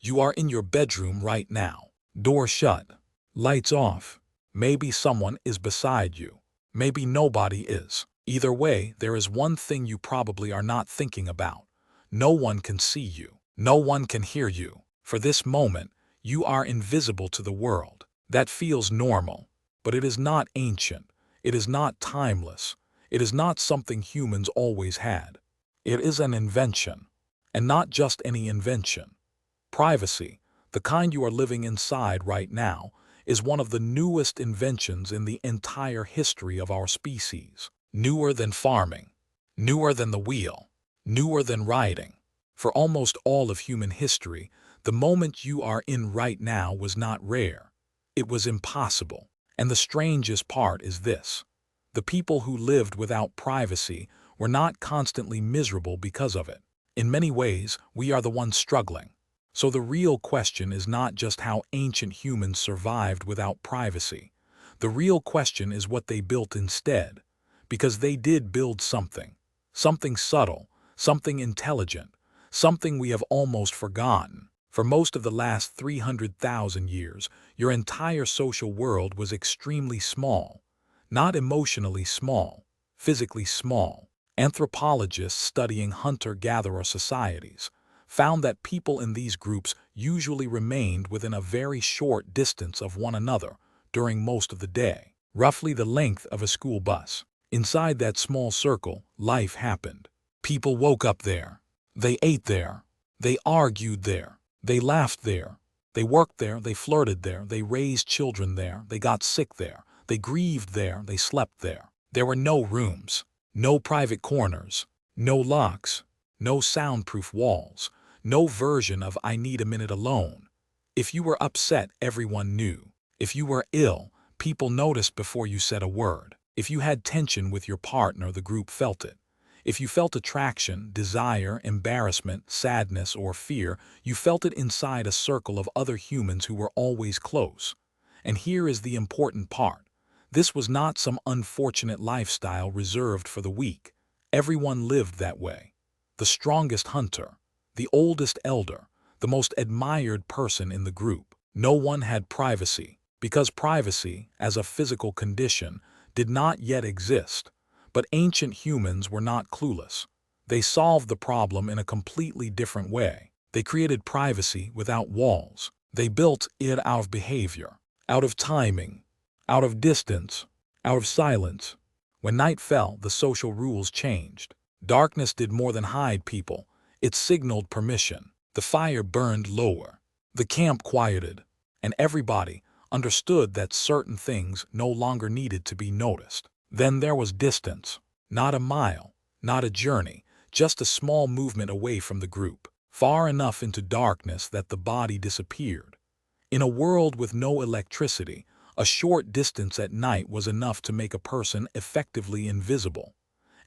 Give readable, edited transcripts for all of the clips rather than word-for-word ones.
You are in your bedroom right now. Door shut. Lights off. Maybe someone is beside you. Maybe nobody is. Either way, there is one thing you probably are not thinking about. No one can see you. No one can hear you. For this moment, you are invisible to the world. That feels normal. But it is not ancient. It is not timeless. It is not something humans always had. It is an invention. And not just any invention. Privacy, the kind you are living inside right now, is one of the newest inventions in the entire history of our species. Newer than farming. Newer than the wheel. Newer than writing. For almost all of human history, the moment you are in right now was not rare. It was impossible. And the strangest part is this. The people who lived without privacy were not constantly miserable because of it. In many ways, we are the ones struggling. So the real question is not just how ancient humans survived without privacy. The real question is what they built instead. Because they did build something. Something subtle, something intelligent, something we have almost forgotten. For most of the last 300,000 years, your entire social world was extremely small. Not emotionally small, physically small. Anthropologists studying hunter-gatherer societies found that people in these groups usually remained within a very short distance of one another during most of the day, roughly the length of a school bus. Inside that small circle, life happened. People woke up there. They ate there. They argued there. They laughed there. They worked there. They flirted there. They raised children there. They got sick there. They grieved there. They slept there. There were no rooms, no private corners, no locks, no soundproof walls, no version of "I need a minute alone." If you were upset, everyone knew. If you were ill, people noticed before you said a word. If you had tension with your partner, the group felt it. If you felt attraction, desire, embarrassment, sadness, or fear, you felt it inside a circle of other humans who were always close. And here is the important part. This was not some unfortunate lifestyle reserved for the weak. Everyone lived that way. The strongest hunter, the oldest elder, the most admired person in the group. No one had privacy, because privacy, as a physical condition, did not yet exist. But ancient humans were not clueless. They solved the problem in a completely different way. They created privacy without walls. They built it out of behavior, out of timing, out of distance, out of silence. When night fell, the social rules changed. Darkness did more than hide people. It signaled permission. The fire burned lower. The camp quieted. And everybody understood that certain things no longer needed to be noticed. Then there was distance. Not a mile, not a journey, just a small movement away from the group. Far enough into darkness that the body disappeared. In a world with no electricity, a short distance at night was enough to make a person effectively invisible.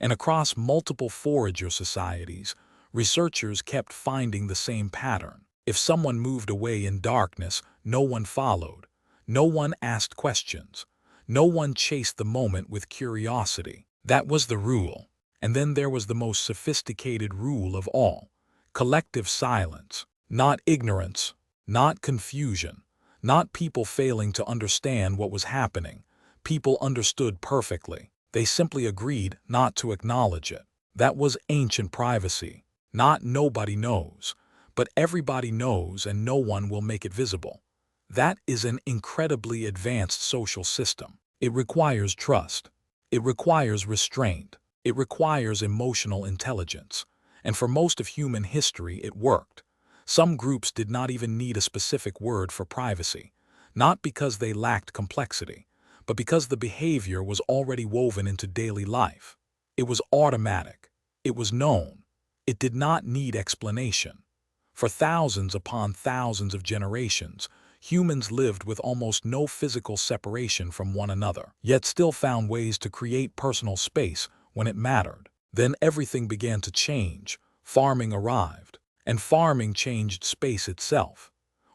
And across multiple forager societies, researchers kept finding the same pattern. If someone moved away in darkness, no one followed. No one asked questions. No one chased the moment with curiosity. That was the rule. And then there was the most sophisticated rule of all. Collective silence. Not ignorance. Not confusion. Not people failing to understand what was happening. People understood perfectly. They simply agreed not to acknowledge it. That was ancient privacy. Not nobody knows, but everybody knows and no one will make it visible. That is an incredibly advanced social system. It requires trust. It requires restraint. It requires emotional intelligence. And for most of human history, it worked. Some groups did not even need a specific word for privacy, not because they lacked complexity, but because the behavior was already woven into daily life. It was automatic. It was known. It did not need explanation. For thousands upon thousands of generations, humans lived with almost no physical separation from one another, yet still found ways to create personal space when it mattered. Then everything began to change. Farming arrived, and farming changed space itself.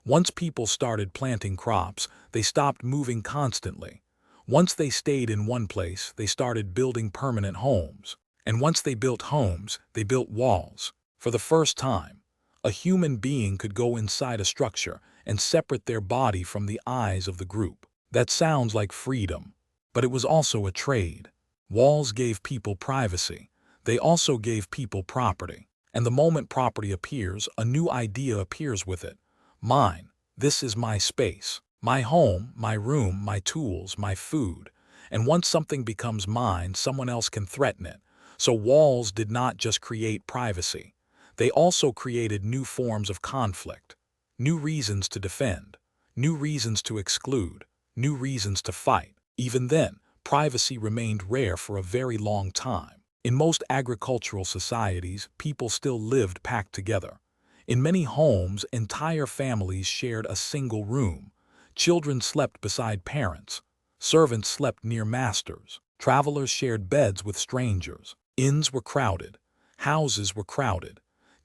Once people started planting crops, they stopped moving constantly. Once they stayed in one place, they started building permanent homes. And once they built homes, they built walls. For the first time, A human being could go inside a structure and separate their body from the eyes of the group. That sounds like freedom, but it was also a trade. Walls gave people privacy. They also gave people property. And the moment property appears, a new idea appears with it. Mine. This is my space. My home, my room, my tools, my food. And once something becomes mine, someone else can threaten it. So walls did not just create privacy. They also created new forms of conflict, new reasons to defend, new reasons to exclude, new reasons to fight. Even then, privacy remained rare for a very long time. In most agricultural societies, people still lived packed together. In many homes, entire families shared a single room. Children slept beside parents. Servants slept near masters. Travelers shared beds with strangers. Inns were crowded. Houses were crowded.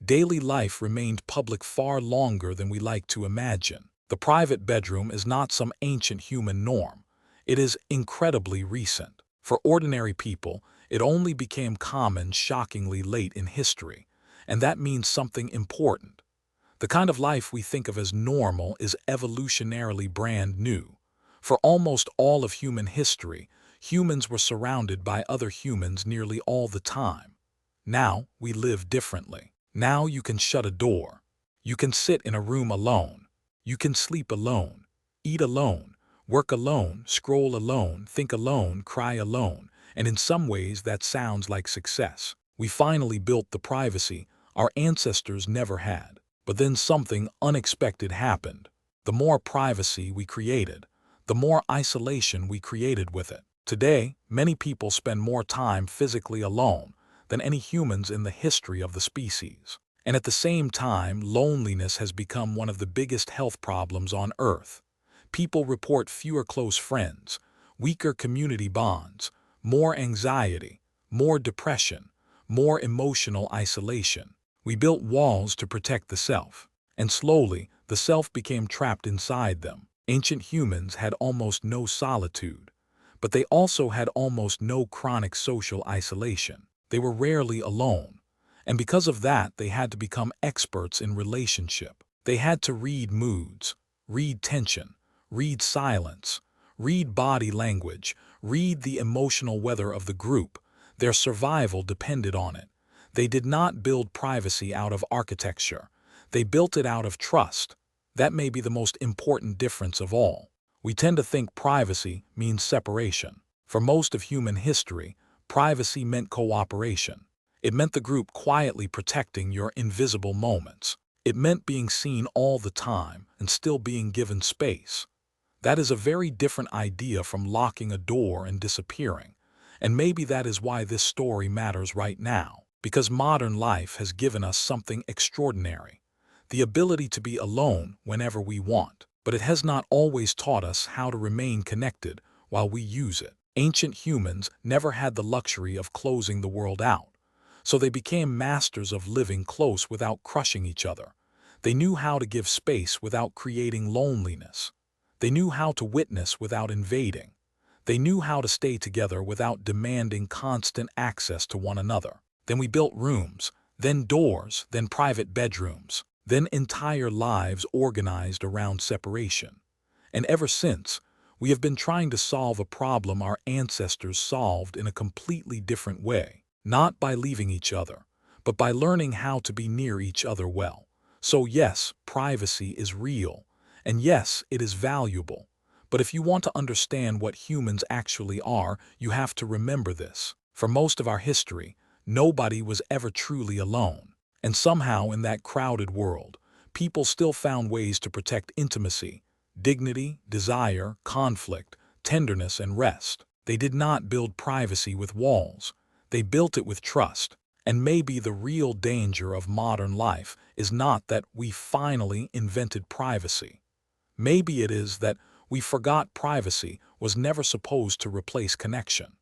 Daily life remained public far longer than we like to imagine. The private bedroom is not some ancient human norm. It is incredibly recent. For ordinary people, it only became common shockingly late in history, and that means something important. The kind of life we think of as normal is evolutionarily brand new. For almost all of human history, humans were surrounded by other humans nearly all the time. Now we live differently. Now you can shut a door. You can sit in a room alone. You can sleep alone, eat alone, work alone, scroll alone, think alone, cry alone, and in some ways that sounds like success. We finally built the privacy our ancestors never had. But then something unexpected happened. The more privacy we created, the more isolation we created with it. Today, many people spend more time physically alone than any humans in the history of the species. And at the same time, loneliness has become one of the biggest health problems on Earth. People report fewer close friends, weaker community bonds, more anxiety, more depression, more emotional isolation. We built walls to protect the self, and slowly the self became trapped inside them. Ancient humans had almost no solitude, but they also had almost no chronic social isolation. They were rarely alone, and because of that they had to become experts in relationship. They had to read moods, read tension, read silence, read body language, read the emotional weather of the group. Their survival depended on it. They did not build privacy out of architecture. They built it out of trust. That may be the most important difference of all. We tend to think privacy means separation. For most of human history, privacy meant cooperation. It meant the group quietly protecting your invisible moments. It meant being seen all the time and still being given space. That is a very different idea from locking a door and disappearing. And maybe that is why this story matters right now. Because modern life has given us something extraordinary, the ability to be alone whenever we want. But it has not always taught us how to remain connected while we use it. Ancient humans never had the luxury of closing the world out, so they became masters of living close without crushing each other. They knew how to give space without creating loneliness. They knew how to witness without invading. They knew how to stay together without demanding constant access to one another. Then we built rooms, then doors, then private bedrooms, then entire lives organized around separation. And ever since, we have been trying to solve a problem our ancestors solved in a completely different way, not by leaving each other, but by learning how to be near each other well. So yes, privacy is real, and yes, it is valuable. But if you want to understand what humans actually are, you have to remember this. For most of our history, nobody was ever truly alone. And somehow in that crowded world, people still found ways to protect intimacy, dignity, desire, conflict, tenderness, and rest. They did not build privacy with walls. They built it with trust. And maybe the real danger of modern life is not that we finally invented privacy. Maybe it is that we forgot privacy was never supposed to replace connection.